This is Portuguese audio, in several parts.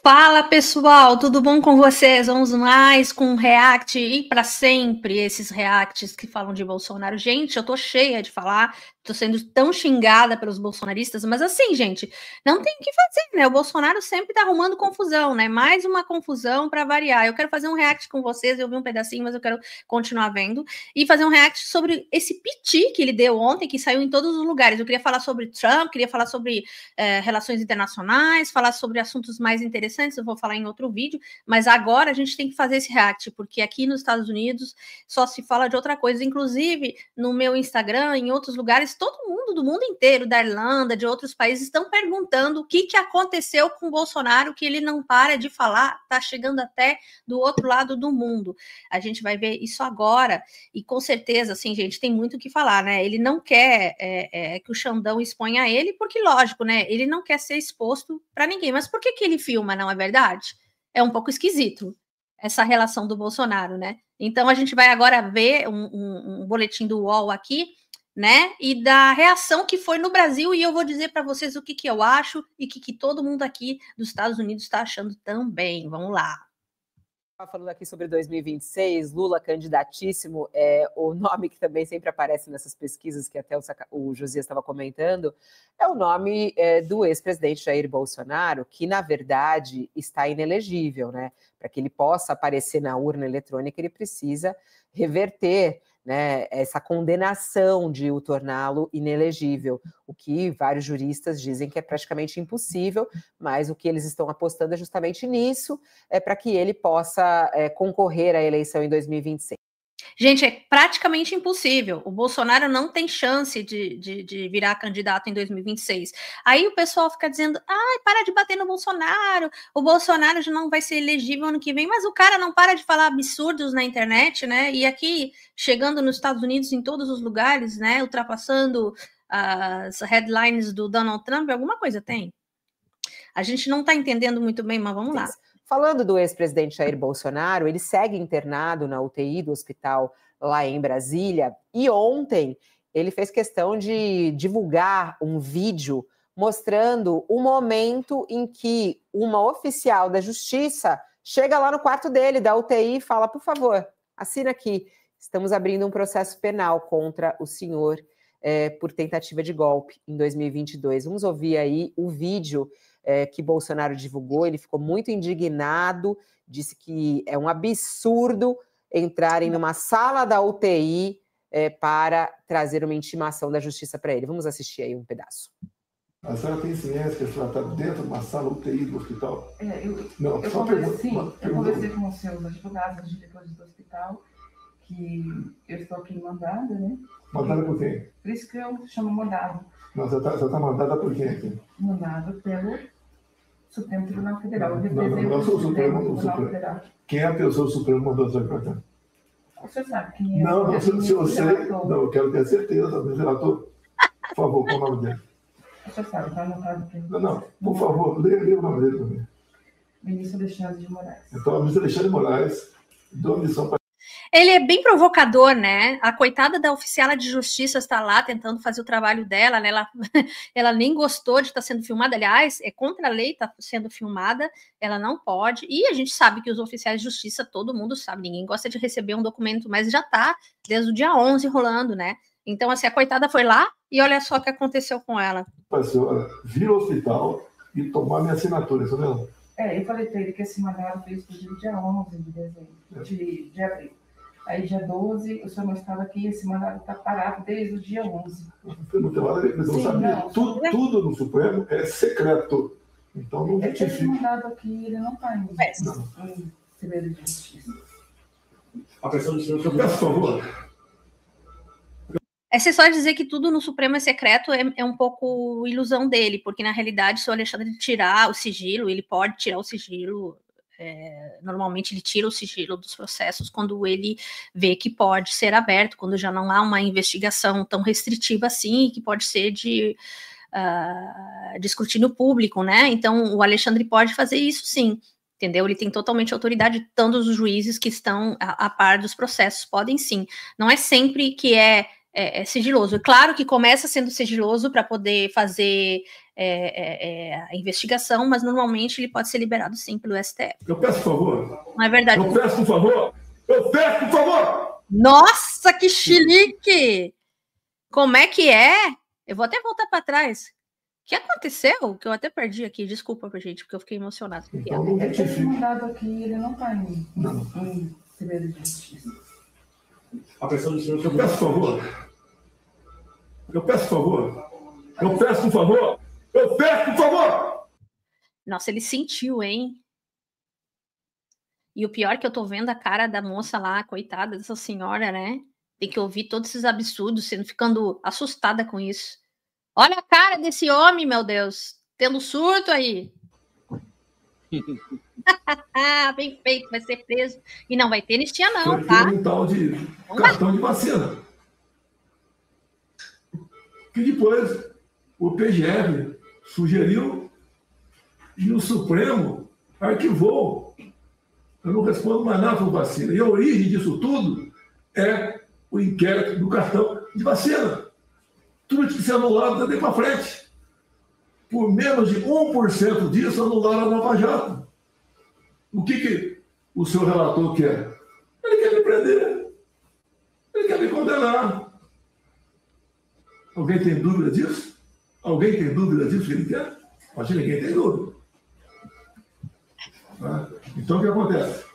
Fala pessoal, tudo bom com vocês? Vamos mais com react e para sempre esses reacts que falam de Bolsonaro. Gente, eu tô cheia de falar, tô sendo tão xingada pelos bolsonaristas, mas assim, gente, não tem o que fazer, né? O Bolsonaro sempre tá arrumando confusão, né? Mais uma confusão para variar. Eu quero fazer um react com vocês, eu vi um pedacinho, mas eu quero continuar vendo e fazer um react sobre esse piti que ele deu ontem, que saiu em todos os lugares. Eu queria falar sobre Trump, queria falar sobre relações internacionais, falar sobre assuntos mais interessantes, eu vou falar em outro vídeo, mas agora a gente tem que fazer esse react, porque aqui nos Estados Unidos só se fala de outra coisa, inclusive no meu Instagram, em outros lugares, todo mundo do mundo inteiro, da Irlanda, de outros países, estão perguntando o que aconteceu com o Bolsonaro, que ele não para de falar, tá chegando até do outro lado do mundo. A gente vai ver isso agora, e com certeza, assim, gente, tem muito o que falar, né? Ele não quer que o Xandão exponha ele, porque, lógico, né? Ele não quer ser exposto para ninguém. Mas por que ele filma, não é verdade? É um pouco esquisito essa relação do Bolsonaro, né? Então a gente vai agora ver um boletim do UOL aqui, né? E da reação que foi no Brasil, e eu vou dizer para vocês o que eu acho e o que todo mundo aqui dos Estados Unidos está achando também. Vamos lá. Falando aqui sobre 2026, Lula candidatíssimo, o nome que também sempre aparece nessas pesquisas, que até o Josias estava comentando, é o nome do ex-presidente Jair Bolsonaro, que, na verdade, está inelegível, né? Para que ele possa aparecer na urna eletrônica, ele precisa reverter, né, essa condenação de o torná-lo inelegível, o que vários juristas dizem que é praticamente impossível, mas o que eles estão apostando é justamente nisso, para que ele possa concorrer à eleição em 2026. Gente, é praticamente impossível. O Bolsonaro não tem chance de virar candidato em 2026. Aí o pessoal fica dizendo, ai, para de bater no Bolsonaro, o Bolsonaro já não vai ser elegível ano que vem, mas o cara não para de falar absurdos na internet, né? E aqui, chegando nos Estados Unidos, em todos os lugares, né? Ultrapassando as headlines do Donald Trump, alguma coisa tem. A gente não está entendendo muito bem, mas vamos lá. Falando do ex-presidente Jair Bolsonaro, ele segue internado na UTI do hospital lá em Brasília, e ontem ele fez questão de divulgar um vídeo mostrando o momento em que uma oficial da justiça chega lá no quarto dele, da UTI, e fala, por favor, assina aqui, estamos abrindo um processo penal contra o senhor por tentativa de golpe em 2022. Vamos ouvir aí o vídeo que Bolsonaro divulgou. Ele ficou muito indignado, disse que é um absurdo entrarem numa sala da UTI para trazer uma intimação da justiça para ele. Vamos assistir aí um pedaço. A senhora tem ciência que a senhora está dentro de uma sala UTI do hospital? Eu conversei com os seus advogados, os diretores do hospital, que eu estou aqui mandada, né? Mandada por quem? Por isso que eu chamo mandado. Não, você está mandada por quem aqui? Mandado pelo Supremo Tribunal Federal. Não, o Supremo Federal. Quem é a pessoa do Supremo mandou a senhora para cá? O senhor sabe quem é? Não, se eu sei, não, eu quero ter certeza, do relator. Por favor, qual o nome dele? O senhor sabe, está anotado aqui. Não, por favor, leia o nome dele para mim. Ministro Alexandre de Moraes. Então, o ministro Alexandre de Moraes deu a missão para... Ele é bem provocador, né? A coitada da oficiala de justiça está lá tentando fazer o trabalho dela, né? Ela nem gostou de estar sendo filmada, aliás, é contra a lei estar sendo filmada, ela não pode, e a gente sabe que os oficiais de justiça, todo mundo sabe, ninguém gosta de receber um documento, mas já está desde o dia 11 rolando, né? Então, assim, a coitada foi lá e olha só o que aconteceu com ela. A senhora vir ao hospital e tomar minha assinatura, isso mesmo? Eu falei para ele que esse mandado foi expedido dia 11 de dezembro, de abril. Aí, dia 12, o senhor não estava aqui, esse mandado está parado desde o dia 11. Não tem nada a ver, não sabia. Tudo no Supremo é secreto. Então, não justifica. Esse mandado aqui, ele não está em segredo de justiça. A pessoa do senhor, por favor. Essa história de dizer que tudo no Supremo é secreto é um pouco ilusão dele, porque, na realidade, se o Alexandre tirar o sigilo, ele pode tirar o sigilo... normalmente ele tira o sigilo dos processos quando ele vê que pode ser aberto, quando já não há uma investigação tão restritiva assim, que pode ser de escrutínio público, né? Então o Alexandre pode fazer isso sim, entendeu? Ele tem totalmente autoridade, todos os juízes que estão a par dos processos podem sim, não é sempre que é sigiloso. Claro que começa sendo sigiloso para poder fazer a investigação, mas normalmente ele pode ser liberado sim pelo STF. Eu peço por favor. Não é verdade? Eu peço por favor. Eu peço por favor. Nossa, que chilique! Como é que é? Eu vou até voltar para trás. O que aconteceu? Que eu até perdi aqui. Desculpa, gente, porque eu fiquei emocionada. Então, ele foi mandado aqui, ele não está em segredo de justiça. A pressão do senhor... Eu peço por favor. Eu peço por favor. Eu peço por favor. Eu peço por favor. Nossa, ele sentiu, hein? E o pior é que eu tô vendo a cara da moça lá, coitada dessa senhora, né? Tem que ouvir todos esses absurdos, ficando assustada com isso. Olha a cara desse homem, meu Deus. Tendo surto aí. Bem feito, vai ser preso. E não vai ter anistia não, foi tá? Um tal de cartão de vacina. Que depois o PGF sugeriu e o Supremo arquivou. Eu não respondo mais nada por vacina. E a origem disso tudo é o inquérito do cartão de vacina. Tudo tinha que ser anulado daí para frente. Por menos de 1% disso, anularam a Nova Jato. O que o seu relator quer? Ele quer me prender. Ele quer me condenar. Alguém tem dúvida disso? Alguém tem dúvida disso que ele quer? Acho que ninguém tem dúvida. Então, o que acontece?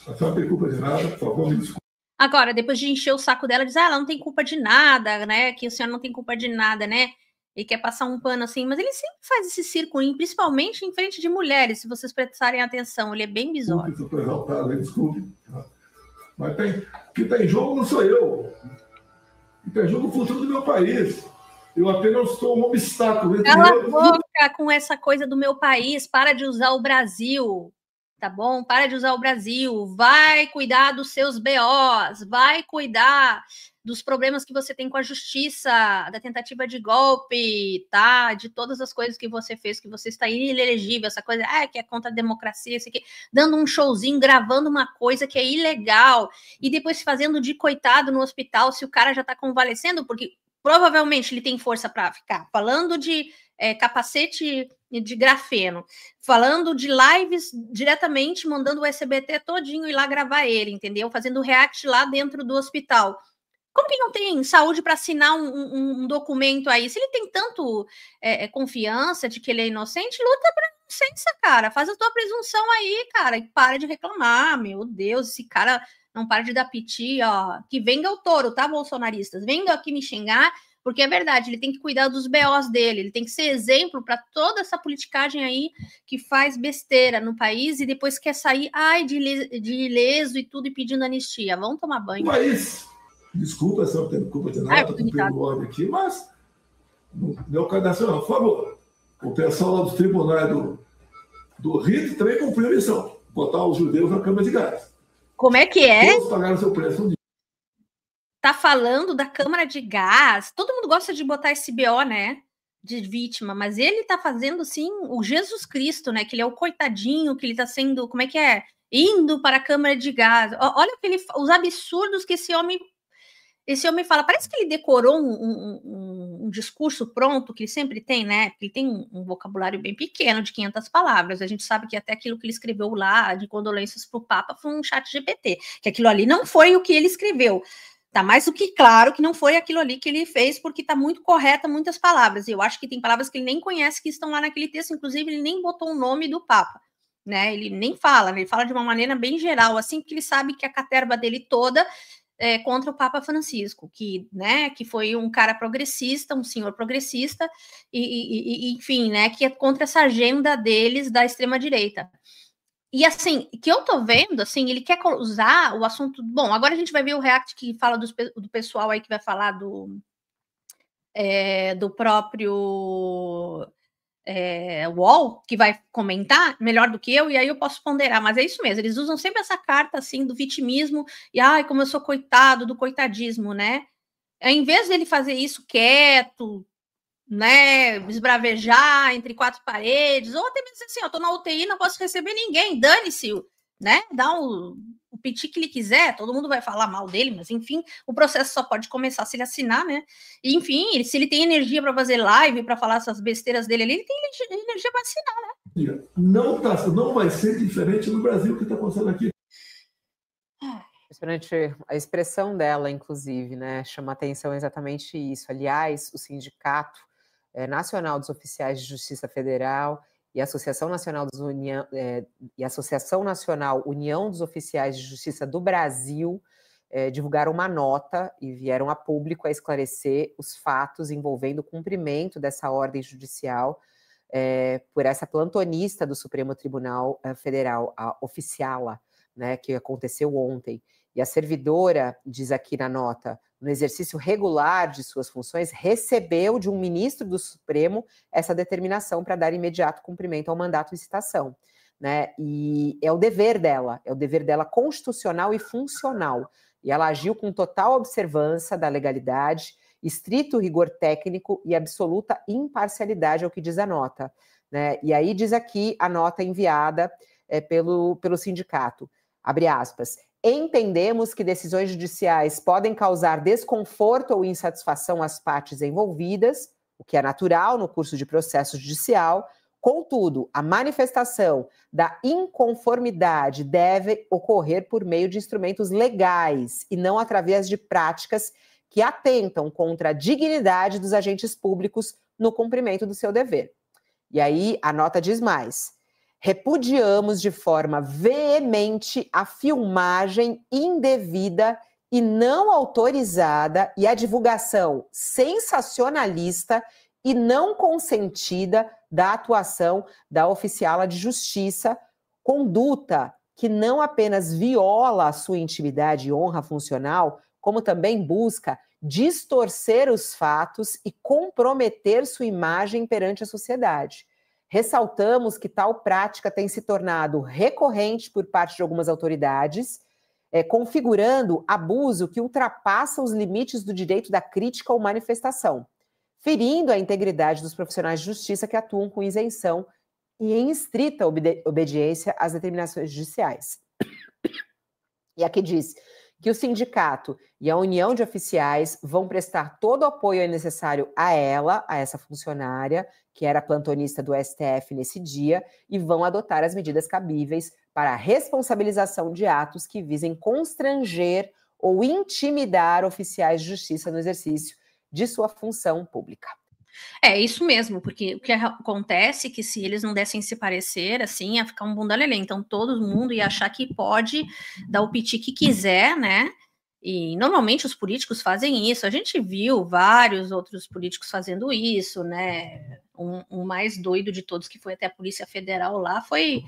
A senhora não tem culpa de nada, por favor, me desculpe. Agora, depois de encher o saco dela, diz, ela não tem culpa de nada, né? Que o senhor não tem culpa de nada, né? Ele quer passar um pano assim, mas ele sempre faz esse circulinho, principalmente em frente de mulheres, se vocês prestarem atenção, ele é bem bizarro. Estou exaltado, desculpe. Mas quem está em jogo não sou eu. Quem está em jogo é o futuro do meu país. Eu apenas sou um obstáculo. Cala a boca com essa coisa do meu país, para de usar o Brasil. Tá bom? Para de usar o Brasil, vai cuidar dos seus BOs, vai cuidar dos problemas que você tem com a justiça, da tentativa de golpe, tá? De todas as coisas que você fez, que você está inelegível, essa coisa, que é contra a democracia, isso aqui, dando um showzinho, gravando uma coisa que é ilegal, e depois se fazendo de coitado no hospital, se o cara já tá convalescendo, porque provavelmente ele tem força para ficar falando de capacete de grafeno, falando de lives diretamente, mandando o SBT todinho ir lá gravar ele, entendeu? Fazendo react lá dentro do hospital. Como que não tem saúde para assinar um documento aí? Se ele tem tanto confiança de que ele é inocente, luta para inocência, cara. Faz a tua presunção aí, cara, e para de reclamar. Meu Deus, esse cara não para de dar piti, ó. Que venga o touro, tá, bolsonaristas? Venga aqui me xingar, porque é verdade, ele tem que cuidar dos BOs dele, ele tem que ser exemplo para toda essa politicagem aí que faz besteira no país e depois quer sair, de ileso e tudo e pedindo anistia. Vão tomar banho. Mas, desculpa se eu não tenho culpa de nada, estou pelo ódio aqui, mas no meu cadastro, por favor, o pessoal lá dos tribunais do Rio também cumpriu a missão, botar os judeus na Câmara de Gás. Como é que é? Todos pagaram seu preço um dia. Tá falando da Câmara de Gás. Todo mundo gosta de botar esse BO, né? De vítima, mas ele tá fazendo, assim, o Jesus Cristo, né? Que ele é o coitadinho, que ele tá sendo, como é que é? Indo para a Câmara de Gás. Olha os absurdos que esse homem fala. Parece que ele decorou um discurso pronto, que ele sempre tem, né? Ele tem um vocabulário bem pequeno, de 500 palavras. A gente sabe que até aquilo que ele escreveu lá, de condolências para o Papa, foi um chat GPT. Que aquilo ali não foi o que ele escreveu. Tá mais do que claro que não foi aquilo ali que ele fez, porque tá muito correta muitas palavras. Eu acho que tem palavras que ele nem conhece que estão lá naquele texto, inclusive ele nem botou o nome do Papa, né? Ele nem fala, né? Ele fala de uma maneira bem geral, assim, porque ele sabe que a caterva dele toda é contra o Papa Francisco, que, né, que foi um cara progressista, um senhor progressista, e enfim, né, que é contra essa agenda deles da extrema-direita. E assim, que eu tô vendo, assim, ele quer usar o assunto... Bom, agora a gente vai ver o react que fala do pessoal aí que vai falar do próprio UOL, que vai comentar melhor do que eu, e aí eu posso ponderar, mas é isso mesmo, eles usam sempre essa carta, assim, do vitimismo, e, como eu sou coitado, do coitadismo, né? Em vez dele fazer isso quieto, né, esbravejar entre quatro paredes, ou até mesmo assim, eu tô na UTI, não posso receber ninguém, dane-se né? Dá o piti que ele quiser, todo mundo vai falar mal dele, mas enfim, o processo só pode começar se ele assinar, né? E, enfim, se ele tem energia para fazer live, para falar essas besteiras dele ali, ele tem energia para assinar, né? Não vai ser diferente no Brasil que está acontecendo aqui. A expressão dela, inclusive, né, chama atenção exatamente isso. Aliás, o Sindicato Nacional dos Oficiais de Justiça Federal e a Associação Nacional União dos Oficiais de Justiça do Brasil divulgaram uma nota e vieram a público a esclarecer os fatos envolvendo o cumprimento dessa ordem judicial por essa plantonista do Supremo Tribunal Federal, a Oficiala, né, que aconteceu ontem. E a servidora, diz aqui na nota, no exercício regular de suas funções, recebeu de um ministro do Supremo essa determinação para dar imediato cumprimento ao mandato em citação, né? E é o dever dela constitucional e funcional. E ela agiu com total observância da legalidade, estrito rigor técnico e absoluta imparcialidade, é o que diz a nota, né? E aí diz aqui a nota enviada pelo sindicato, abre aspas, entendemos que decisões judiciais podem causar desconforto ou insatisfação às partes envolvidas, o que é natural no curso de processo judicial. Contudo, a manifestação da inconformidade deve ocorrer por meio de instrumentos legais e não através de práticas que atentam contra a dignidade dos agentes públicos no cumprimento do seu dever. E aí a nota diz mais. Repudiamos de forma veemente a filmagem indevida e não autorizada e a divulgação sensacionalista e não consentida da atuação da oficiala de justiça, conduta que não apenas viola a sua intimidade e honra funcional, como também busca distorcer os fatos e comprometer sua imagem perante a sociedade. Ressaltamos que tal prática tem se tornado recorrente por parte de algumas autoridades, configurando abuso que ultrapassa os limites do direito da crítica ou manifestação, ferindo a integridade dos profissionais de justiça que atuam com isenção e em estrita obediência às determinações judiciais. E aqui diz que o sindicato e a união de oficiais vão prestar todo o apoio necessário a ela, a essa funcionária, que era plantonista do STF nesse dia, e vão adotar as medidas cabíveis para a responsabilização de atos que visem constranger ou intimidar oficiais de justiça no exercício de sua função pública. É isso mesmo, porque o que acontece é que se eles não dessem esse parecer, assim, ia ficar um bundalelê. Então todo mundo ia achar que pode dar o piti que quiser, né? E normalmente os políticos fazem isso. A gente viu vários outros políticos fazendo isso, né? O mais doido de todos, que foi até a Polícia Federal lá, foi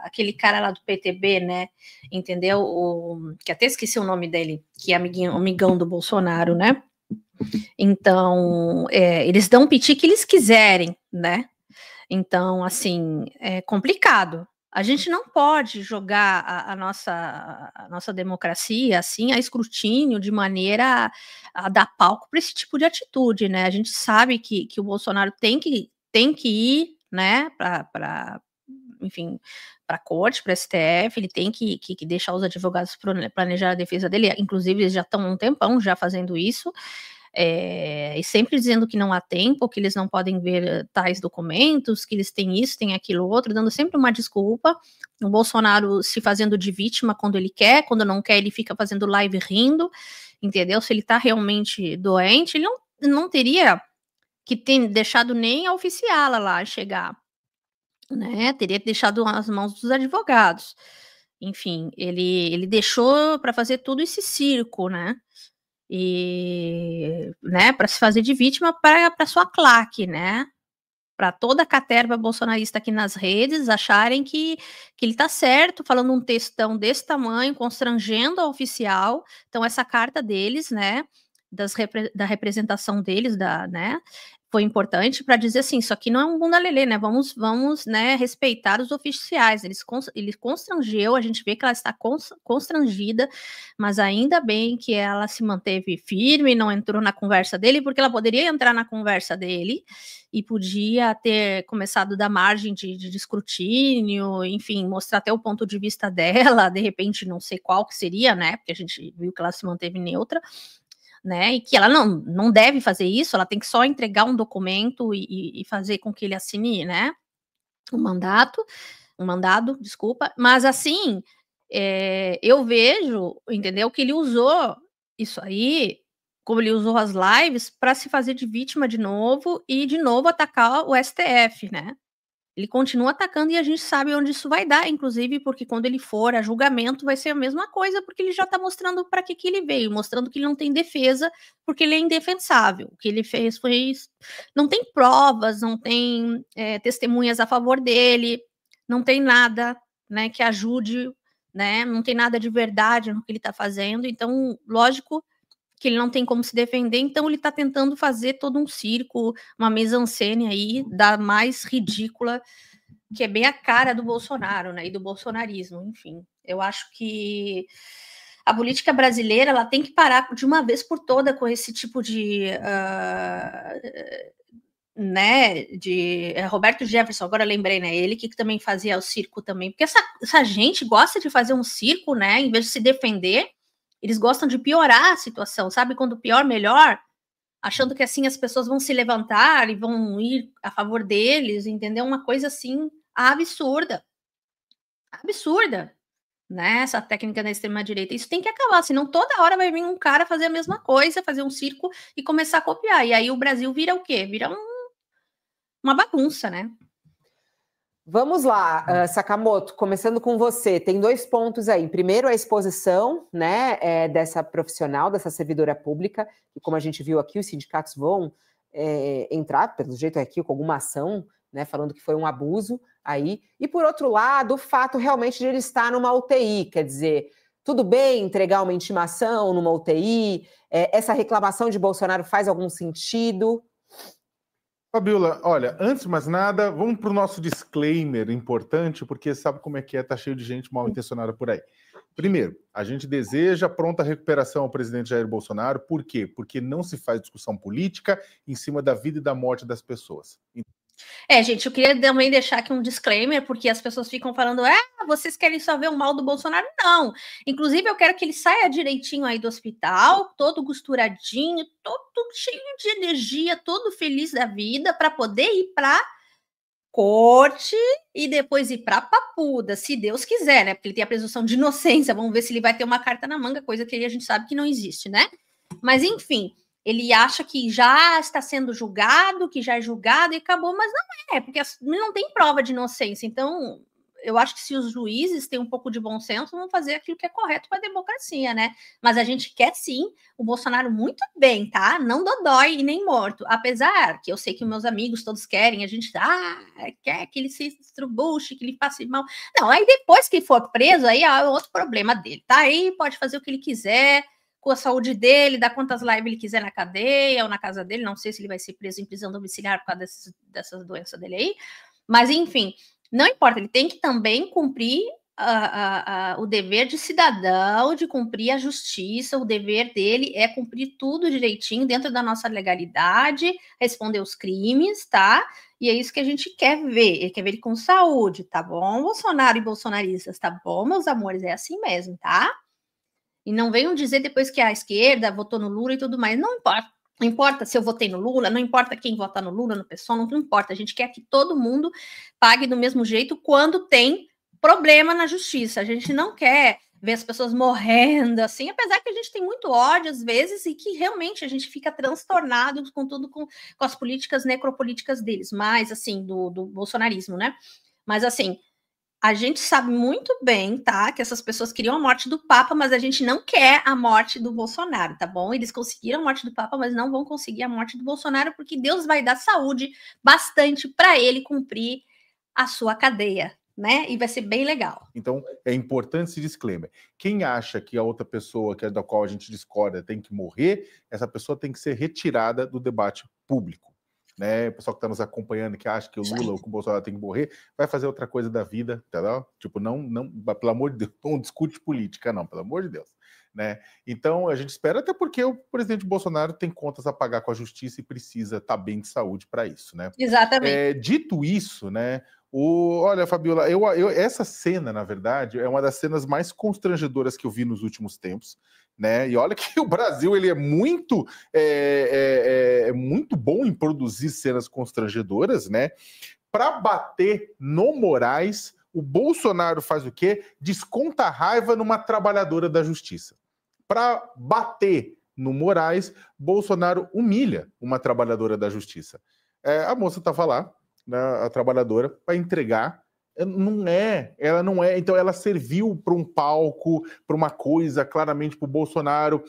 aquele cara lá do PTB, né? Entendeu? Que até esqueci o nome dele, que é amigão do Bolsonaro, né? Então, eles dão o piti que eles quiserem, né? Então, assim, é complicado. A gente não pode jogar a nossa democracia, assim, a escrutínio de maneira a dar palco para esse tipo de atitude, né? A gente sabe que o Bolsonaro tem que ir, né, enfim, para a corte, para a STF, ele tem que deixar os advogados planejar a defesa dele, inclusive eles já estão há um tempão já fazendo isso, e sempre dizendo que não há tempo, que eles não podem ver tais documentos, que eles têm isso, têm aquilo outro, dando sempre uma desculpa. O Bolsonaro se fazendo de vítima quando ele quer, quando não quer ele fica fazendo live rindo, entendeu? Se ele tá realmente doente, ele não teria que ter deixado nem a oficiala lá chegar, né? Teria deixado nas mãos dos advogados. Enfim, ele deixou para fazer todo esse circo, né? E, né, para se fazer de vítima para sua claque, né? Para toda a caterva bolsonarista aqui nas redes acharem que ele tá certo, falando um textão desse tamanho, constrangendo a oficial. Então, essa carta deles, né, da representação deles, né, foi importante para dizer assim, isso aqui não é um bunda lelê, né? Vamos, né, respeitar os oficiais. Ele constrangeu, a gente vê que ela está constrangida, mas ainda bem que ela se manteve firme, não entrou na conversa dele, porque ela poderia entrar na conversa dele e podia ter começado da margem de escrutínio, enfim, mostrar até o ponto de vista dela, de repente, não sei qual que seria, né? Porque a gente viu que ela se manteve neutra, né, e que ela não deve fazer isso, ela tem que só entregar um documento e fazer com que ele assine, né, um mandado, desculpa, mas assim, eu vejo, entendeu, que ele usou isso aí, como ele usou as lives, para se fazer de vítima de novo e de novo atacar o STF, né, ele continua atacando e a gente sabe onde isso vai dar, inclusive porque quando ele for a julgamento vai ser a mesma coisa, porque ele já está mostrando para que ele veio, mostrando que ele não tem defesa, porque ele é indefensável. O que ele fez foi... Não tem provas, não tem testemunhas a favor dele, não tem nada, né, que ajude, né, não tem nada de verdade no que ele está fazendo, então, lógico que ele não tem como se defender, então ele está tentando fazer todo um circo, uma mise-en-scène aí, da mais ridícula, que é bem a cara do Bolsonaro, né, e do bolsonarismo, enfim. Eu acho que a política brasileira, ela tem que parar de uma vez por toda com esse tipo de... né, de Roberto Jefferson, agora lembrei, né, ele que também fazia o circo também, porque essa gente gosta de fazer um circo, né, em vez de se defender, eles gostam de piorar a situação, sabe? Quando pior, melhor, achando que assim as pessoas vão se levantar e vão ir a favor deles, entendeu? Uma coisa assim absurda. Absurda, né? Essa técnica da extrema-direita. Isso tem que acabar, senão toda hora vai vir um cara fazer a mesma coisa, fazer um circo e começar a copiar. E aí o Brasil vira o quê? Vira uma bagunça, né? Vamos lá, Sakamoto, começando com você, tem 2 pontos aí. Primeiro, a exposição, né, dessa profissional, dessa servidora pública, e como a gente viu aqui, os sindicatos vão entrar, pelo jeito aqui, com alguma ação, né, falando que foi um abuso aí. E por outro lado, o fato realmente de ele estar numa UTI, quer dizer, tudo bem entregar uma intimação numa UTI? Essa reclamação de Bolsonaro faz algum sentido? Fabiola, olha, antes de mais nada, vamos para o nosso disclaimer importante, porque sabe como é que tá cheio de gente mal intencionada por aí. Primeiro, a gente deseja pronta recuperação ao presidente Jair Bolsonaro. Por quê? Porque não se faz discussão política em cima da vida e da morte das pessoas. Gente, eu queria também deixar aqui um disclaimer, porque as pessoas ficam falando, vocês querem só ver o mal do Bolsonaro? Não. Inclusive, eu quero que ele saia direitinho aí do hospital, todo costuradinho, todo cheio de energia, todo feliz da vida, para poder ir para corte e depois ir para Papuda, se Deus quiser, né? Porque ele tem a presunção de inocência. Vamos ver se ele vai ter uma carta na manga, coisa que a gente sabe que não existe, né? Mas, enfim... Ele acha que já está sendo julgado, que já é julgado e acabou, mas não é, porque não tem prova de inocência. Então, eu acho que se os juízes têm um pouco de bom senso, vão fazer aquilo que é correto para a democracia, né? Mas a gente quer, sim, o Bolsonaro muito bem, tá? Não dodói e nem morto. Apesar que eu sei que meus amigos todos querem, a gente quer que ele se estrubuche, que ele faça mal. Não, aí depois que for preso, aí é outro problema dele, tá? Aí pode fazer o que ele quiser, com a saúde dele, dar quantas lives ele quiser na cadeia ou na casa dele, não sei se ele vai ser preso em prisão domiciliar por causa dessas doenças dele aí, mas enfim, não importa, ele tem que também cumprir o dever de cidadão, de cumprir a justiça, o dever dele é cumprir tudo direitinho, dentro da nossa legalidade, responder os crimes, tá? E é isso que a gente quer ver, ele quer ver ele com saúde, tá bom, Bolsonaro e bolsonaristas, tá bom, meus amores, é assim mesmo, tá? E não venham dizer depois que a esquerda votou no Lula e tudo mais. Não importa. Não importa se eu votei no Lula, não importa quem votar no Lula, no PSOL, não importa. A gente quer que todo mundo pague do mesmo jeito quando tem problema na justiça. A gente não quer ver as pessoas morrendo assim, apesar que a gente tem muito ódio às vezes e que realmente a gente fica transtornado com tudo, com as políticas necropolíticas deles, mas assim, do bolsonarismo, né? Mas assim, a gente sabe muito bem, tá, que essas pessoas queriam a morte do Papa, mas a gente não quer a morte do Bolsonaro, tá bom? Eles conseguiram a morte do Papa, mas não vão conseguir a morte do Bolsonaro, porque Deus vai dar saúde bastante para ele cumprir a sua cadeia, né? E vai ser bem legal. Então, é importante esse disclaimer. Quem acha que a outra pessoa, que é da qual a gente discorda, tem que morrer, essa pessoa tem que ser retirada do debate público. né? O pessoal que está nos acompanhando, que acha que o Lula ou que o Bolsonaro tem que morrer, vai fazer outra coisa da vida, entendeu? Tipo, não, pelo amor de Deus, não discute política, não, pelo amor de Deus. Né? Então, a gente espera, até porque o presidente Bolsonaro tem contas a pagar com a justiça e precisa estar bem de saúde para isso, né? Exatamente. Dito isso, né? Olha, Fabiola, essa cena, na verdade, é uma das cenas mais constrangedoras que eu vi nos últimos tempos, né? E olha que o Brasil ele é muito bom em produzir cenas constrangedoras, né? Para bater no Moraes, o Bolsonaro faz o quê? Desconta a raiva numa trabalhadora da justiça. Para bater no Moraes, Bolsonaro humilha uma trabalhadora da justiça. A moça estava lá, né, a trabalhadora, para entregar. Ela não é. Então, ela serviu para um palco, para uma coisa, claramente para o Bolsonaro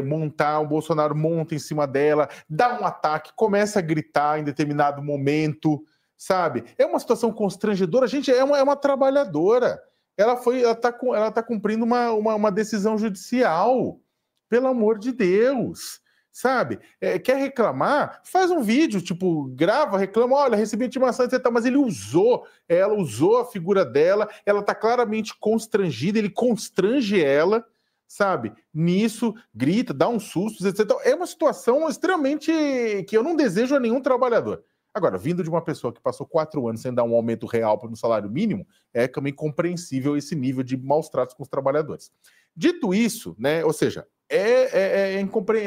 montar. O Bolsonaro monta em cima dela, dá um ataque, começa a gritar em determinado momento. Sabe? É uma situação constrangedora. Gente, é uma trabalhadora. Ela tá cumprindo uma decisão judicial. Pelo amor de Deus. Sabe? Quer reclamar? Faz um vídeo, tipo, grava, reclama, olha, recebi intimação, etc. Mas ela usou a figura dela, ela tá claramente constrangida, ele constrange ela, sabe? Nisso, grita, dá uns sustos, etc. É uma situação extremamente que eu não desejo a nenhum trabalhador. Agora, vindo de uma pessoa que passou 4 anos sem dar um aumento real no salário mínimo, é também compreensível esse nível de maus tratos com os trabalhadores. Dito isso, né, ou seja,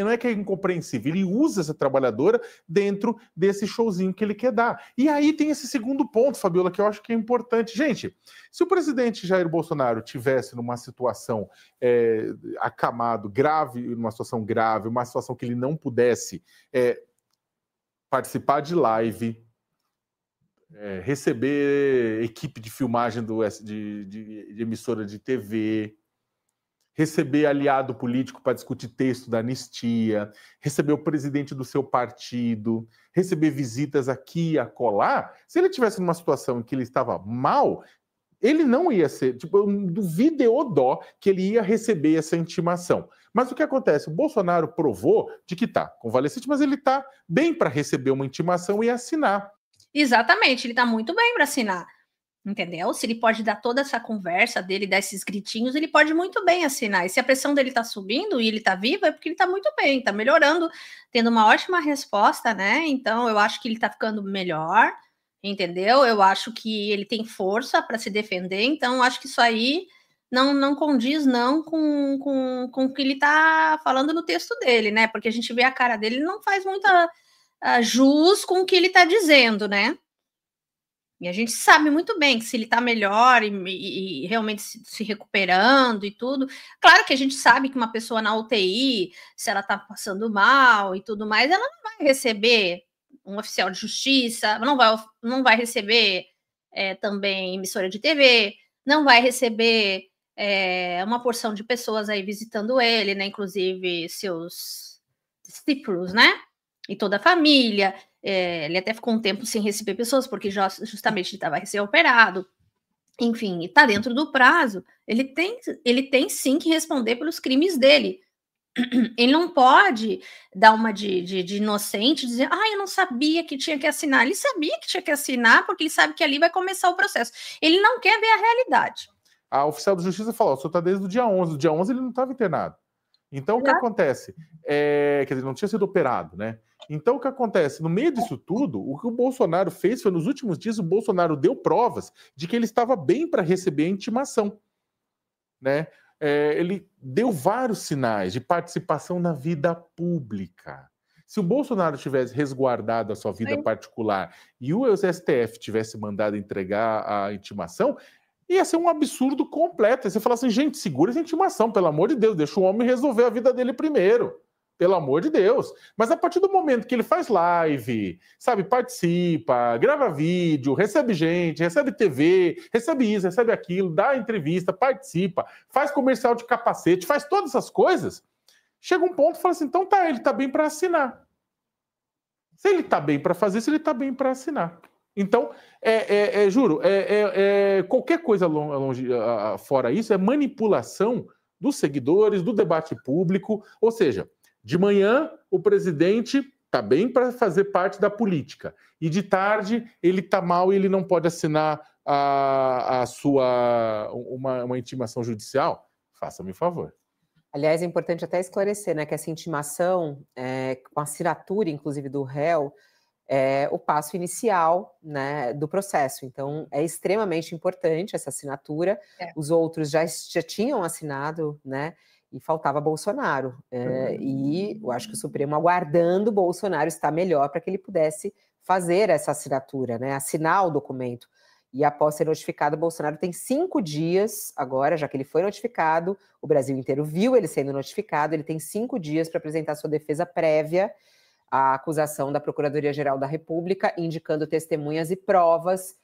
não é que é incompreensível, ele usa essa trabalhadora dentro desse showzinho que ele quer dar. E aí tem esse segundo ponto, Fabiola, que eu acho que é importante. Gente, se o presidente Jair Bolsonaro tivesse numa situação acamado, grave, numa situação grave, uma situação que ele não pudesse participar de live, receber equipe de filmagem de emissora de TV, receber aliado político para discutir texto da anistia, receber o presidente do seu partido, receber visitas aqui e acolá, se ele tivesse numa situação em que ele estava mal, ele não ia ser, tipo, eu duvido que ele ia receber essa intimação. Mas o que acontece? O Bolsonaro provou de que está convalescente, mas ele está bem para receber uma intimação e assinar. Exatamente, ele está muito bem para assinar, entendeu? Se ele pode dar toda essa conversa dele, dar esses gritinhos, ele pode muito bem assinar. E se a pressão dele está subindo e ele está vivo, é porque ele está muito bem, está melhorando, tendo uma ótima resposta, né? Então, eu acho que ele está ficando melhor, entendeu? Eu acho que ele tem força para se defender, então acho que isso aí não condiz não com o que ele está falando no texto dele, né? Porque a gente vê a cara dele, ele não faz muita jus com o que ele está dizendo, né? E a gente sabe muito bem que se ele está melhor e realmente se recuperando e tudo, claro que a gente sabe que uma pessoa na UTI, se ela está passando mal e tudo mais, ela não vai receber um oficial de justiça, não vai receber também emissora de TV, não vai receber uma porção de pessoas aí visitando ele, né? Inclusive seus discípulos, né? E toda a família. Ele até ficou um tempo sem receber pessoas, porque justamente ele estava recém-operado. Enfim, está dentro do prazo. Ele tem sim que responder pelos crimes dele. Ele não pode dar uma de inocente, dizer, eu não sabia que tinha que assinar. Ele sabia que tinha que assinar, porque ele sabe que ali vai começar o processo. Ele não quer ver a realidade. A oficial de justiça falou, o senhor está desde o dia 11. No dia 11 ele não estava internado. Então, o que acontece? Quer dizer, não tinha sido operado, né? Então, o que acontece? No meio disso tudo, o que o Bolsonaro fez foi, nos últimos dias, o Bolsonaro deu provas de que ele estava bem para receber a intimação, né? Ele deu vários sinais de participação na vida pública. Se o Bolsonaro tivesse resguardado a sua vida particular e o STF tivesse mandado entregar a intimação, ia ser um absurdo completo. Aí você fala assim, gente, segura essa intimação, pelo amor de Deus, deixa o homem resolver a vida dele primeiro. Pelo amor de Deus. Mas a partir do momento que ele faz live, sabe, participa, grava vídeo, recebe gente, recebe TV, recebe isso, recebe aquilo, dá entrevista, participa, faz comercial de capacete, faz todas essas coisas, chega um ponto e fala assim, então tá, ele tá bem para assinar. Se ele tá bem para fazer isso, ele tá bem para assinar. Então, juro, qualquer coisa fora isso é manipulação dos seguidores, do debate público, ou seja, de manhã, o presidente tá bem para fazer parte da política. E de tarde ele tá mal e ele não pode assinar uma intimação judicial? Faça-me favor. Aliás, é importante até esclarecer, né, que essa intimação, com assinatura, inclusive, do réu, é o passo inicial, né, do processo. Então, é extremamente importante essa assinatura. Os outros já tinham assinado, né, e faltava Bolsonaro. E eu acho que o Supremo, aguardando Bolsonaro estar melhor para que ele pudesse fazer essa assinatura, né, assinar o documento. E após ser notificado, Bolsonaro tem 5 dias agora, já que ele foi notificado, o Brasil inteiro viu ele sendo notificado, ele tem 5 dias para apresentar sua defesa prévia à acusação da Procuradoria-Geral da República, indicando testemunhas e provas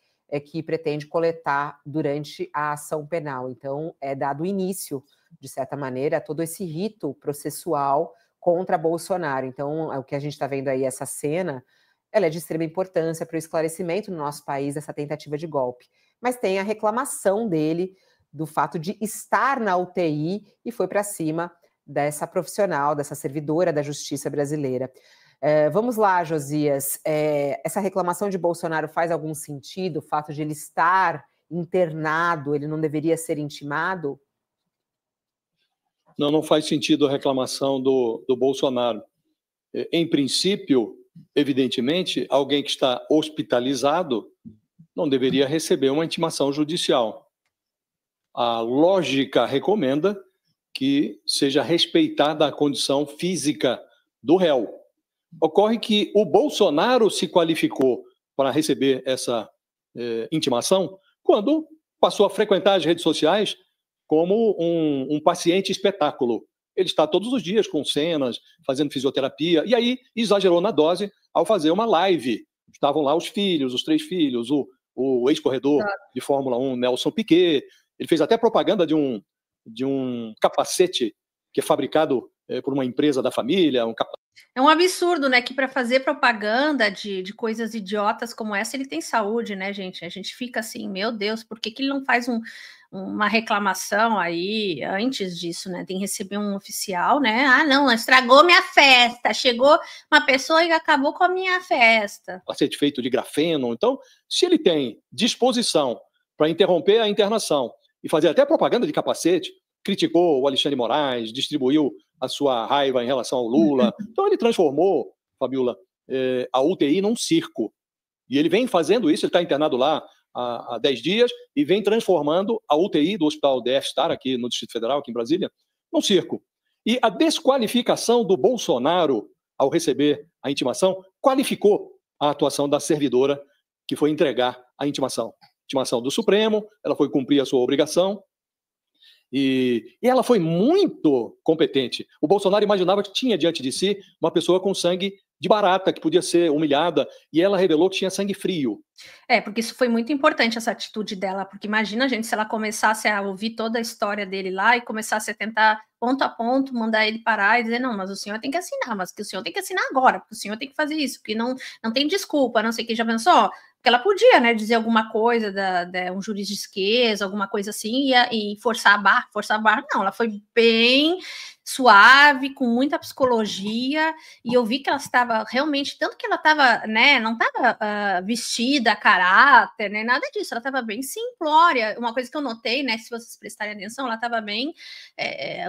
que pretende coletar durante a ação penal. Então, é dado início, de certa maneira, a todo esse rito processual contra Bolsonaro. Então, o que a gente está vendo aí, essa cena, ela é de extrema importância para o esclarecimento no nosso país dessa tentativa de golpe. Mas tem a reclamação dele do fato de estar na UTI e foi para cima dessa profissional, dessa servidora da justiça brasileira. Vamos lá, Josias. Essa reclamação de Bolsonaro faz algum sentido? O fato de ele estar internado, ele não deveria ser intimado? Não faz sentido a reclamação do Bolsonaro. Em princípio, evidentemente, alguém que está hospitalizado não deveria receber uma intimação judicial. A lógica recomenda que seja respeitada a condição física do réu. Ocorre que o Bolsonaro se qualificou para receber essa intimação quando passou a frequentar as redes sociais como um paciente espetáculo. Ele está todos os dias com cenas, fazendo fisioterapia, e aí exagerou na dose ao fazer uma live. Estavam lá os 3 filhos, o ex-corredor de Fórmula 1, Nelson Piquet. Ele fez até propaganda de um capacete que é fabricado por uma empresa da família. É um absurdo, né? Que para fazer propaganda de coisas idiotas como essa, ele tem saúde, né, gente? A gente fica assim, meu Deus, por que ele não faz uma reclamação aí antes disso, né? Tem que receber um oficial, né? Ah, não, estragou minha festa. Chegou uma pessoa e acabou com a minha festa. Capacete feito de grafeno. Então, se ele tem disposição para interromper a internação e fazer até propaganda de capacete, criticou o Alexandre de Moraes, distribuiu a sua raiva em relação ao Lula. Então ele transformou, Fabiola, a UTI num circo. E ele vem fazendo isso, ele está internado lá há 10 dias e vem transformando a UTI do Hospital DF-Star, aqui no Distrito Federal, aqui em Brasília, num circo. E a desqualificação do Bolsonaro ao receber a intimação qualificou a atuação da servidora que foi entregar a intimação. Intimação do Supremo, ela foi cumprir a sua obrigação, e ela foi muito competente. O Bolsonaro imaginava que tinha diante de si uma pessoa com sangue de barata, que podia ser humilhada, e ela revelou que tinha sangue frio. Porque isso foi muito importante, essa atitude dela, porque imagina, gente, se ela começasse a ouvir toda a história dele lá e começasse a tentar, ponto a ponto, mandar ele parar e dizer, não, mas o senhor tem que assinar, mas que o senhor tem que assinar agora, porque o senhor tem que fazer isso, porque não tem desculpa, não sei o que, já pensou? Porque ela podia, né, dizer alguma coisa, um jurisdiquês, alguma coisa assim, e forçar a barra, não, ela foi bem suave, com muita psicologia, e eu vi que ela estava realmente, tanto que ela estava, né, não estava vestida a caráter, né, nada disso, ela estava bem simplória. Uma coisa que eu notei, né, se vocês prestarem atenção, ela estava bem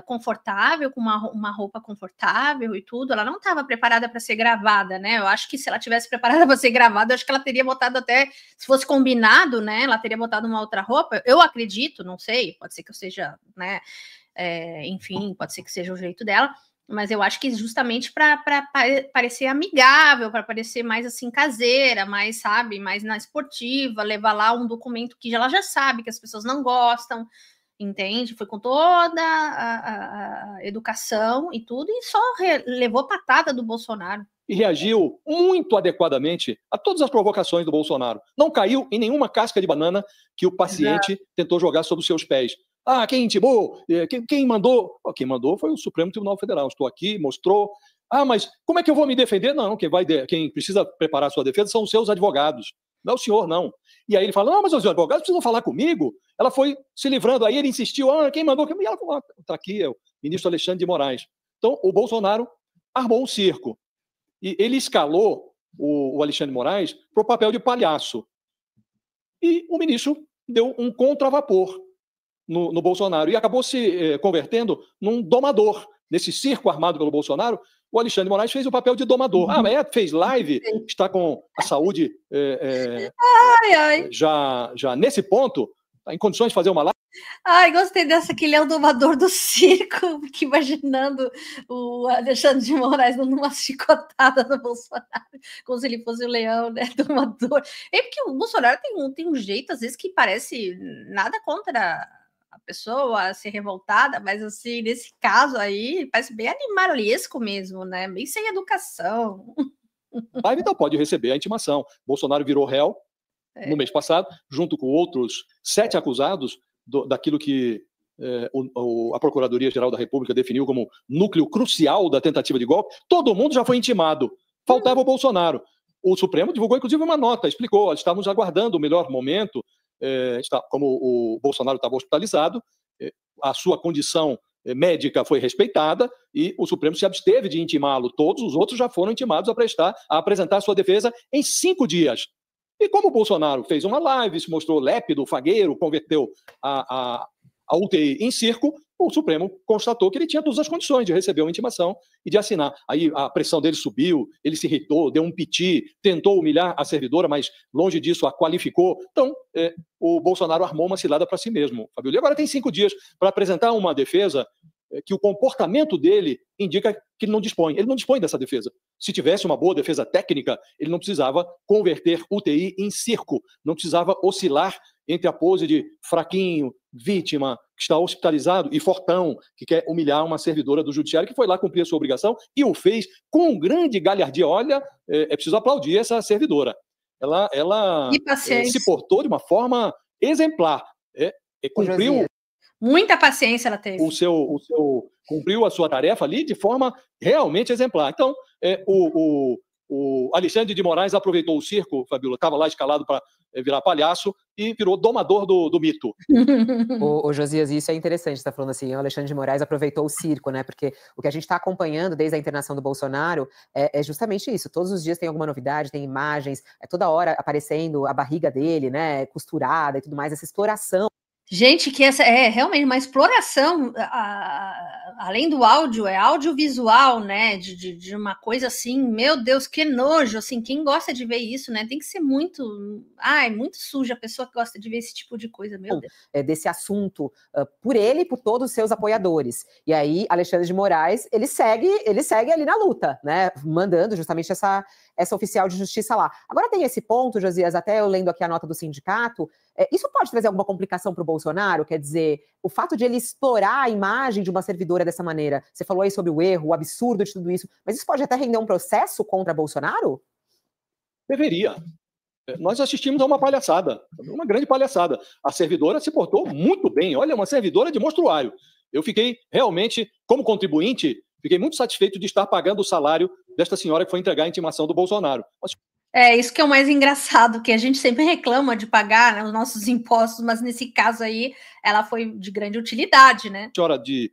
confortável, com uma roupa confortável e tudo, ela não estava preparada para ser gravada, né, eu acho que se ela tivesse preparada para ser gravada, eu acho que ela teria botado até, se fosse combinado, né, ela teria botado uma outra roupa, eu acredito, não sei, pode ser que eu seja, né, enfim, pode ser que seja o jeito dela, mas eu acho que justamente para parecer amigável, para parecer mais assim caseira, mais, sabe, mais na esportiva, levar lá um documento que ela já sabe que as pessoas não gostam, entende? Foi com toda a educação e tudo, e só levou patada do Bolsonaro. E reagiu muito adequadamente a todas as provocações do Bolsonaro. Não caiu em nenhuma casca de banana que o paciente tentou jogar sobre os seus pés. Ah, quem intimou? Quem mandou? Quem mandou foi o Supremo Tribunal Federal. Estou aqui, mostrou. Ah, mas como é que eu vou me defender? Não, quem precisa preparar a sua defesa são os seus advogados. Não é o senhor, não. E aí ele fala, não, mas os advogados precisam falar comigo. Ela foi se livrando. Aí ele insistiu, quem mandou? E ela falou, está aqui, é o ministro Alexandre de Moraes. Então, o Bolsonaro armou um circo. E ele escalou o Alexandre de Moraes para o papel de palhaço. E o ministro deu um contravapor no Bolsonaro e acabou se convertendo num domador. Nesse circo armado pelo Bolsonaro, o Alexandre de Moraes fez o papel de domador. Fez live, está com a saúde já nesse ponto, está em condições de fazer uma live. Ai, gostei dessa, que ele é o domador do circo, que imaginando o Alexandre de Moraes dando uma chicotada no Bolsonaro, como se ele fosse o leão, né, domador. É porque o Bolsonaro tem um jeito, às vezes, que parece nada contra a pessoa ser revoltada, mas, assim, nesse caso aí, parece bem animalesco mesmo, né, bem sem educação. Live então pode receber a intimação. Bolsonaro virou réu no mês passado, junto com outros 7 acusados daquilo que a Procuradoria-Geral da República definiu como núcleo crucial da tentativa de golpe. Todo mundo já foi intimado. Faltava o Bolsonaro. O Supremo divulgou, inclusive, uma nota, explicou, estávamos aguardando o melhor momento, como o Bolsonaro estava hospitalizado, a sua condição médica foi respeitada e o Supremo se absteve de intimá-lo. Todos os outros já foram intimados a apresentar sua defesa em 5 dias. E como o Bolsonaro fez uma live, se mostrou lépido, fagueiro, converteu a UTI em circo, o Supremo constatou que ele tinha todas as condições de receber uma intimação e de assinar. Aí a pressão dele subiu, ele se irritou, deu um piti, tentou humilhar a servidora, mas longe disso a qualificou. Então, o Bolsonaro armou uma cilada para si mesmo, Fabíola. E agora tem 5 dias para apresentar uma defesa que o comportamento dele indica que ele não dispõe. Ele não dispõe dessa defesa. Se tivesse uma boa defesa técnica, ele não precisava converter UTI em circo, não precisava oscilar entre a pose de fraquinho, vítima, que está hospitalizado, e fortão, que quer humilhar uma servidora do judiciário, que foi lá cumprir a sua obrigação e o fez com grande galhardia. Olha, é preciso aplaudir essa servidora. Ela se portou de uma forma exemplar. Cumpriu... Muita paciência ela teve. Cumpriu a sua tarefa ali de forma realmente exemplar. Então, o Alexandre de Moraes aproveitou o circo, Fabíola, estava lá escalado para virar palhaço e virou domador do mito. Ô, Josias, isso é interessante, você está falando assim, o Alexandre de Moraes aproveitou o circo, né? Porque o que a gente está acompanhando desde a internação do Bolsonaro é justamente isso. Todos os dias tem alguma novidade, tem imagens, toda hora aparecendo a barriga dele, né? Costurada e tudo mais, essa exploração. Gente, que essa é realmente uma exploração, além do áudio, é audiovisual, né, de uma coisa assim, meu Deus, que nojo, assim, quem gosta de ver isso, né, tem que ser muito suja a pessoa que gosta de ver esse tipo de coisa, meu Deus. Desse assunto, por ele e por todos os seus apoiadores. E aí, Alexandre de Moraes, ele segue ali na luta, né, mandando justamente essa oficial de justiça lá. Agora tem esse ponto, Josias, até eu lendo aqui a nota do sindicato, isso pode trazer alguma complicação para o Bolsonaro? Quer dizer, o fato de ele explorar a imagem de uma servidora dessa maneira, você falou aí sobre o erro, o absurdo de tudo isso, mas isso pode até render um processo contra Bolsonaro? Deveria. Nós assistimos a uma palhaçada, uma grande palhaçada. A servidora se portou muito bem, olha, uma servidora de monstruário. Eu fiquei realmente, como contribuinte, fiquei muito satisfeito de estar pagando o salário desta senhora que foi entregar a intimação do Bolsonaro. Isso que é o mais engraçado, que a gente sempre reclama de pagar, né, os nossos impostos, mas nesse caso aí, ela foi de grande utilidade, né? Senhora de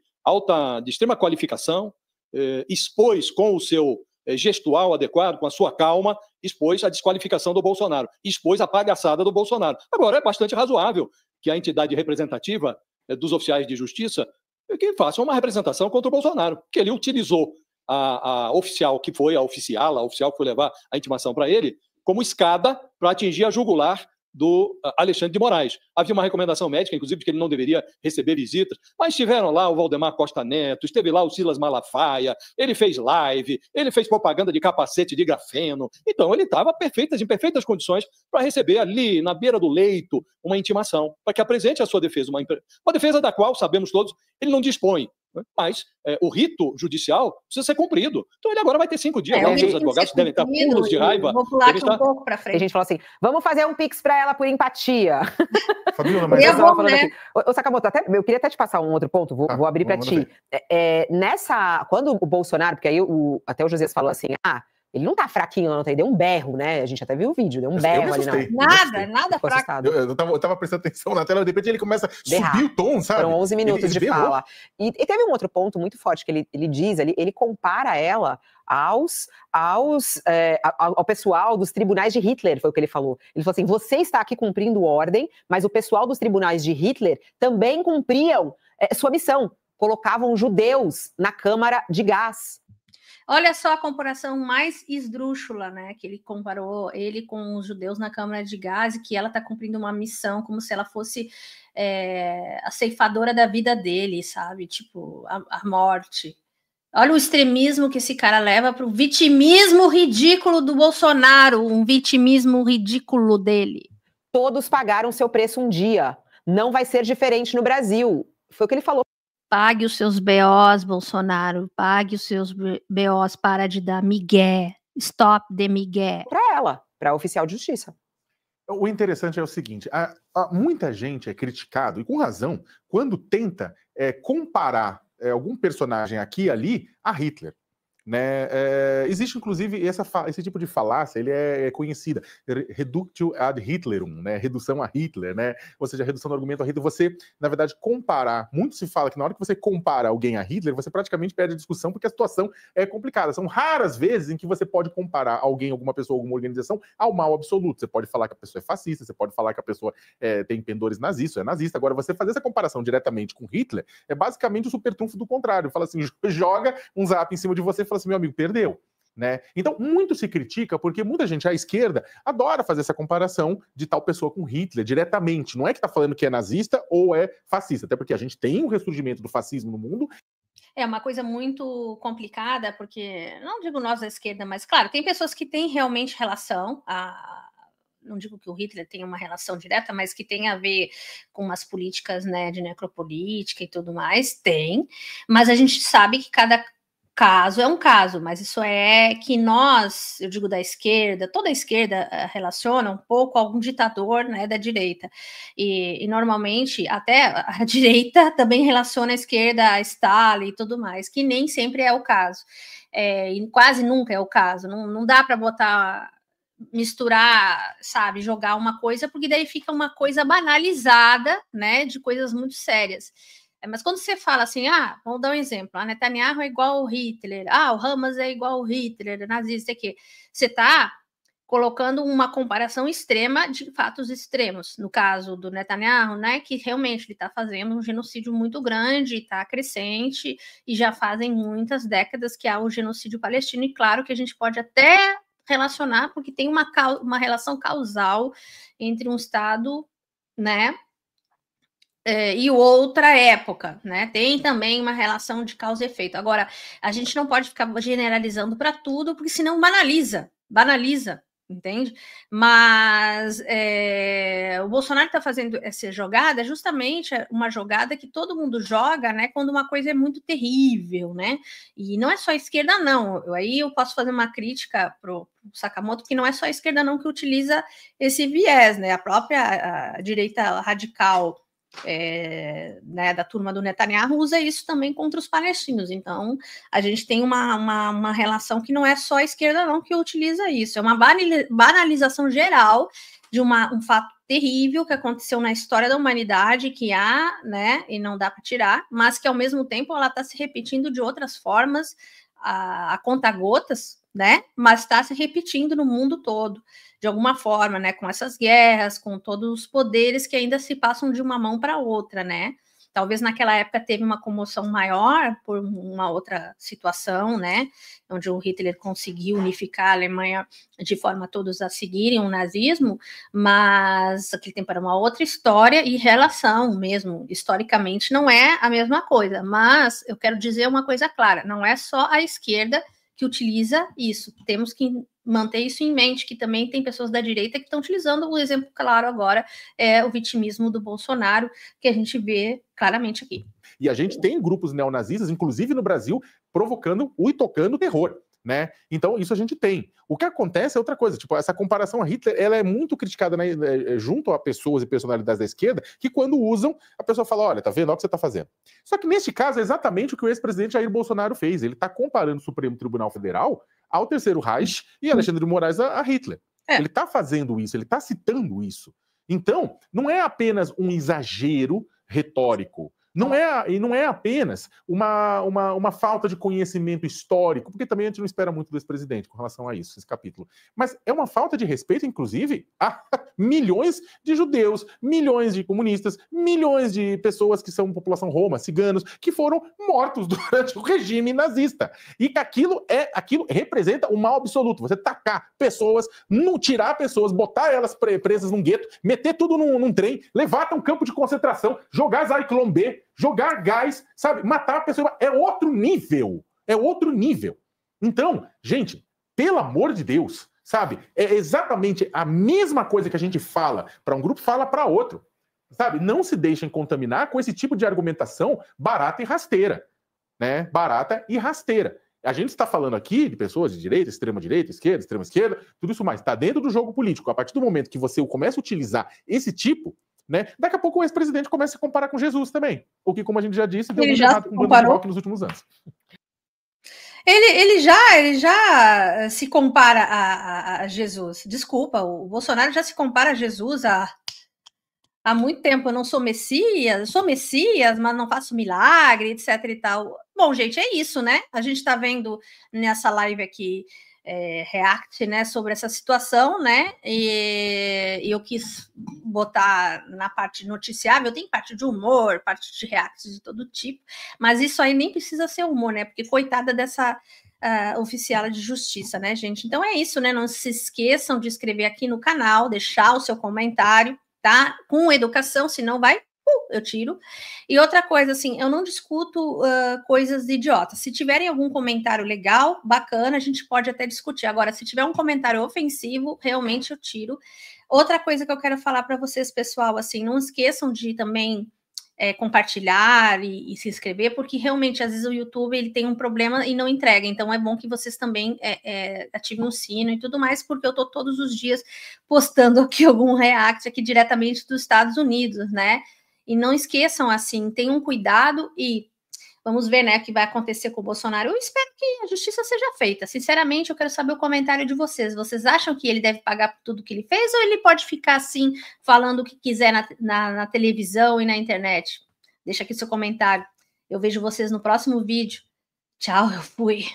extrema qualificação, expôs com o seu gestual adequado, com a sua calma, expôs a desqualificação do Bolsonaro, expôs a palhaçada do Bolsonaro. Agora, é bastante razoável que a entidade representativa dos oficiais de justiça que faça uma representação contra o Bolsonaro, que ele utilizou a oficial que foi a oficial que foi levar a intimação para ele, como escada para atingir a jugular do Alexandre de Moraes. Havia uma recomendação médica, inclusive, de que ele não deveria receber visitas, mas estiveram lá o Valdemar Costa Neto, esteve lá o Silas Malafaia, ele fez live, ele fez propaganda de capacete de grafeno, então ele estava em perfeitas condições para receber ali, na beira do leito, uma intimação, para que apresente a sua defesa, uma defesa da qual, sabemos todos, ele não dispõe. Mas o rito judicial precisa ser cumprido. Então ele agora vai ter 5 dias. Os advogados devem estar puros de raiva. Vou pular aqui um pouco para frente. A gente falou assim, vamos fazer um pix para ela por empatia. Fabíola, mas Ô, Sakamoto, eu queria até te passar um outro ponto, vou abrir para ti. Quando o Bolsonaro, porque aí até o Josias falou assim, Ele não tá fraquinho na UTI, deu um berro, né? A gente até viu o vídeo, deu um berro ali. Nada fraco. Eu tava prestando atenção na tela, de repente ele começa a subir o tom, sabe? Foram 11 minutos de fala. E teve um outro ponto muito forte que ele diz, ele compara ela ao pessoal dos tribunais de Hitler, foi o que ele falou. Ele falou assim, você está aqui cumprindo ordem, mas o pessoal dos tribunais de Hitler também cumpriam sua missão. Colocavam judeus na câmara de gás. Olha só a comparação mais esdrúxula, né? Que ele comparou ele com os judeus na câmara de gás e que ela está cumprindo uma missão como se ela fosse a ceifadora da vida dele, sabe? Tipo, a morte. Olha o extremismo que esse cara leva para o vitimismo ridículo do Bolsonaro, um vitimismo ridículo dele. Todos pagaram seu preço um dia. Não vai ser diferente no Brasil. Foi o que ele falou. Pague os seus BOs, Bolsonaro. Pague os seus BOs, para de dar migué. Stop the migué. Para ela, para a oficial de justiça. O interessante é o seguinte, muita gente é criticado, e com razão, quando tenta comparar algum personagem aqui e ali a Hitler. Né? Existe, inclusive, esse tipo de falácia, ele é conhecida, reductio ad Hitlerum, né? Redução a Hitler, né? Ou seja, redução do argumento a Hitler. Você, na verdade, comparar, muito se fala que na hora que você compara alguém a Hitler, você praticamente perde a discussão, porque a situação é complicada. São raras vezes em que você pode comparar alguém, alguma pessoa, alguma organização ao mal absoluto. Você pode falar que a pessoa é fascista, você pode falar que a pessoa tem pendores nazistas, é nazista. Agora, você fazer essa comparação diretamente com Hitler é basicamente o super trunfo do contrário. Fala assim, joga um zap em cima de você e fala assim, meu amigo, perdeu. Né? Então, muito se critica porque muita gente à esquerda adora fazer essa comparação de tal pessoa com Hitler diretamente. Não é que está falando que é nazista ou é fascista, até porque a gente tem um ressurgimento do fascismo no mundo. É uma coisa muito complicada, porque, não digo nós da esquerda, mas, claro, tem pessoas que têm realmente relação não digo que o Hitler tenha uma relação direta, mas que tem a ver com umas políticas, né, de necropolítica e tudo mais, tem, mas a gente sabe que cada caso é um caso, mas isso é que nós, eu digo da esquerda, toda a esquerda relaciona um pouco a algum ditador, né, da direita, e normalmente até a direita também relaciona a esquerda a Stalin e tudo mais, que nem sempre é o caso, e quase nunca é o caso, não dá para misturar, sabe, jogar uma coisa, porque daí fica uma coisa banalizada, né, de coisas muito sérias. Mas quando você fala assim, vamos dar um exemplo, a Netanyahu é igual ao Hitler, o Hamas é igual ao Hitler, nazista aqui, você está colocando uma comparação extrema de fatos extremos. No caso do Netanyahu, né, que realmente ele está fazendo um genocídio muito grande, está crescente, e já fazem muitas décadas que há o genocídio palestino, e claro que a gente pode até relacionar, porque tem uma relação causal entre um Estado, né, e outra época, né? Tem também uma relação de causa e efeito. Agora, a gente não pode ficar generalizando para tudo, porque senão banaliza, entende? Mas o Bolsonaro está fazendo essa jogada, justamente uma jogada que todo mundo joga, né? Quando uma coisa é muito terrível, né? E não é só a esquerda, não. Aí eu posso fazer uma crítica pro Sakamoto, que não é só a esquerda, não, que utiliza esse viés, né? A própria direita radical, né, da turma do Netanyahu usa isso também contra os palestinos. Então a gente tem uma relação que não é só a esquerda não que utiliza isso, é uma banalização geral de um fato terrível que aconteceu na história da humanidade, que há, né, e não dá para tirar, mas que ao mesmo tempo ela está se repetindo de outras formas, a conta-gotas, né, mas está se repetindo no mundo todo, de alguma forma, né, com essas guerras, com todos os poderes que ainda se passam de uma mão para outra, né. Talvez naquela época teve uma comoção maior por uma outra situação, né, onde o Hitler conseguiu unificar a Alemanha de forma a todos a seguirem o nazismo, mas aquele tempo era uma outra história e relação mesmo, historicamente não é a mesma coisa, mas eu quero dizer uma coisa clara, não é só a esquerda que utiliza isso, temos que manter isso em mente, que também tem pessoas da direita que estão utilizando, o exemplo claro agora é o vitimismo do Bolsonaro, que a gente vê claramente aqui. E a gente tem grupos neonazistas, inclusive no Brasil, provocando e tocando terror, né? Então isso a gente tem. O que acontece é outra coisa, tipo, essa comparação a Hitler, ela é muito criticada junto a pessoas e personalidades da esquerda, que quando usam, a pessoa fala, olha, tá vendo, olha o que você tá fazendo. Só que neste caso é exatamente o que o ex-presidente Jair Bolsonaro fez, ele tá comparando o Supremo Tribunal Federal ao Terceiro Reich e Alexandre de Moraes a Hitler. Ele está fazendo isso, ele está citando isso. Então, não é apenas um exagero retórico, não é apenas uma falta de conhecimento histórico, porque também a gente não espera muito desse presidente com relação a isso, esse capítulo. Mas é uma falta de respeito, inclusive, a milhões de judeus, milhões de comunistas, milhões de pessoas que são população roma, ciganos, que foram mortos durante o regime nazista. E que aquilo representa o mal absoluto. Você tacar pessoas, tirar pessoas, botar elas presas num gueto, meter tudo num trem, levar até um campo de concentração, jogar Zyklon B, jogar gás, sabe? Matar a pessoa é outro nível. É outro nível. Então, gente, pelo amor de Deus, sabe? É exatamente a mesma coisa que a gente fala para um grupo, fala para outro. Sabe? Não se deixem contaminar com esse tipo de argumentação barata e rasteira. Né? Barata e rasteira. A gente está falando aqui de pessoas de direita, extrema esquerda, tudo isso mais. Está dentro do jogo político. A partir do momento que você começa a utilizar esse tipo, né, daqui a pouco o ex-presidente começa a se comparar com Jesus também. O que, como a gente já disse, deu muito errado com o bando de rock nos últimos anos. Ele já se compara a Jesus. Desculpa, o Bolsonaro já se compara a Jesus há muito tempo. Eu não sou Messias, mas não faço milagre, etc e tal. Bom, gente, é isso, né? A gente está vendo nessa live aqui React, né, sobre essa situação, né? E eu quis botar na parte noticiável, tem parte de humor, parte de React de todo tipo, mas isso aí nem precisa ser humor, né? Porque coitada dessa oficial de justiça, né, gente? Então é isso, né? Não se esqueçam de inscrever aqui no canal, deixar o seu comentário, tá? Com educação, senão vai, eu tiro. E outra coisa, assim, eu não discuto coisas idiotas. Se tiverem algum comentário legal, bacana, a gente pode até discutir. Agora, se tiver um comentário ofensivo, realmente eu tiro. Outra coisa que eu quero falar para vocês, pessoal, assim, não esqueçam de também compartilhar e se inscrever, porque realmente, às vezes, o YouTube ele tem um problema e não entrega. Então, é bom que vocês também ativem o sino e tudo mais, porque eu estou todos os dias postando aqui algum react aqui diretamente dos Estados Unidos, né? E não esqueçam, assim, tenham cuidado e vamos ver, né, o que vai acontecer com o Bolsonaro. Eu espero que a justiça seja feita. Sinceramente, eu quero saber o comentário de vocês. Vocês acham que ele deve pagar por tudo que ele fez ou ele pode ficar, assim, falando o que quiser na televisão e na internet? Deixa aqui seu comentário. Eu vejo vocês no próximo vídeo. Tchau, eu fui.